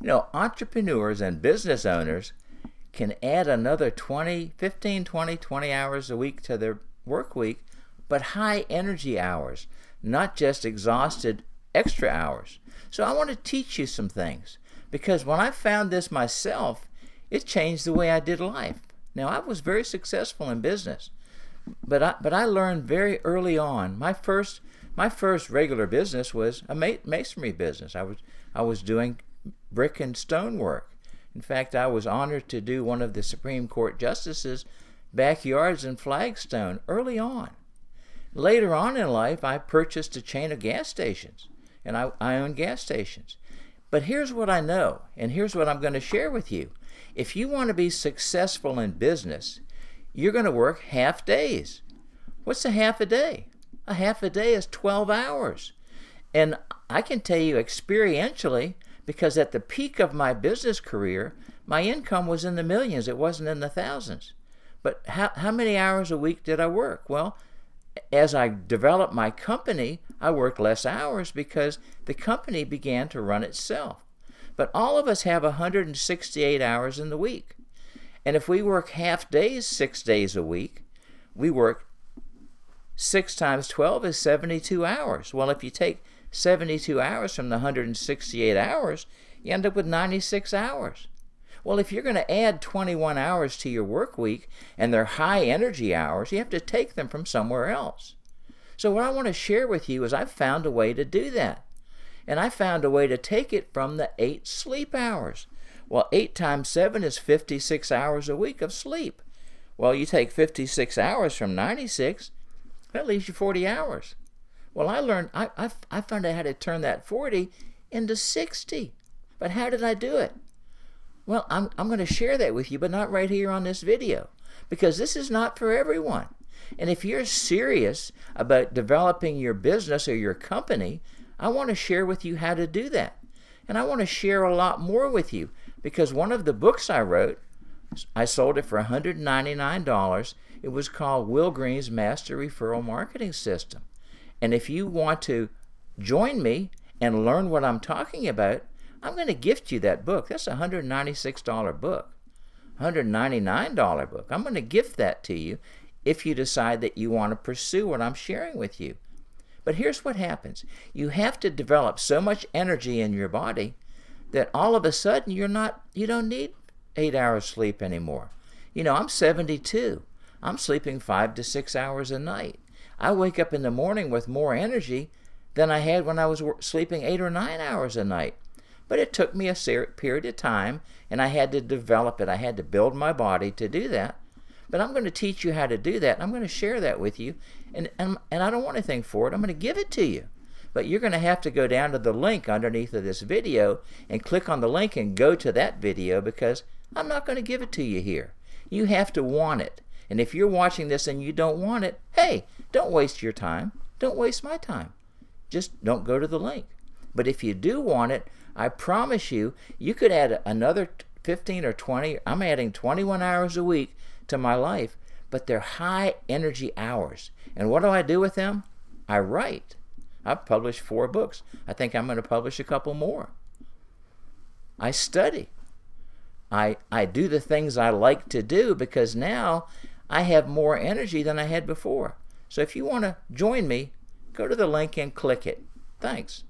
Entrepreneurs and business owners can add another 20, 15, 20, 20 hours a week to their work week, but high energy hours, not just exhausted extra hours. So I want to teach you some things, because when I found this myself, it changed the way I did life. Now, I was very successful in business, but I learned very early on. My first regular business was a masonry business. I was doing brick and stone work. In fact, I was honored to do one of the Supreme Court justices' backyards in Flagstone early on. Later on in life, I purchased a chain of gas stations, and I own gas stations. But here's what I know, and here's what I'm going to share with you. If you want to be successful in business, you're going to work half days. What's a half a day? A half a day is 12 hours. And I can tell you experientially, because at the peak of my business career, my income was in the millions. It wasn't in the thousands. But how many hours a week did I work? Well, as I developed my company, I worked less hours because the company began to run itself. But all of us have 168 hours in the week. And if we work half days, 6 days a week, we work 6 times 12 is 72 hours. Well, if you take 72 hours from the 168 hours, you end up with 96 hours. Well, if you're going to add 21 hours to your work week, and they're high energy hours, you have to take them from somewhere else. So what I want to share with you is I've found a way to do that. And I found a way to take it from the 8 sleep hours. Well, 8 times 7 is 56 hours a week of sleep. Well, you take 56 hours from 96, that leaves you 40 hours. Well, I found out how to turn that 40 into 60. But how did I do it? Well, I'm going to share that with you, but not right here on this video, because this is not for everyone. And if you're serious about developing your business or your company, I want to share with you how to do that. And I want to share a lot more with you, because one of the books I wrote, I sold it for $199. It was called Will Green's Master Referral Marketing System. And if you want to join me and learn what I'm talking about, I'm going to gift you that book. That's a $196 book, $199 book. I'm going to gift that to you if you decide that you want to pursue what I'm sharing with you. But here's what happens. You have to develop so much energy in your body that all of a sudden you don't need 8 hours sleep anymore. I'm 72. I'm sleeping 5 to 6 hours a night. I wake up in the morning with more energy than I had when I was sleeping 8 or 9 hours a night. But it took me a period of time, and I had to develop it. I had to build my body to do that. But I'm going to teach you how to do that. I'm going to share that with you, and I don't want anything for it. I'm going to give it to you. But you're going to have to go down to the link underneath of this video and click on the link and go to that video, because I'm not going to give it to you here. You have to want it. And if you're watching this and you don't want it, hey, don't waste your time. Don't waste my time. Just don't go to the link. But if you do want it, I promise you, you could add another 15 or 20. I'm adding 21 hours a week to my life, but they're high energy hours. And what do I do with them? I write. I've published 4 books. I think I'm going to publish a couple more. I study. I do the things I like to do, because now I have more energy than I had before. So if you want to join me, go to the link and click it. Thanks.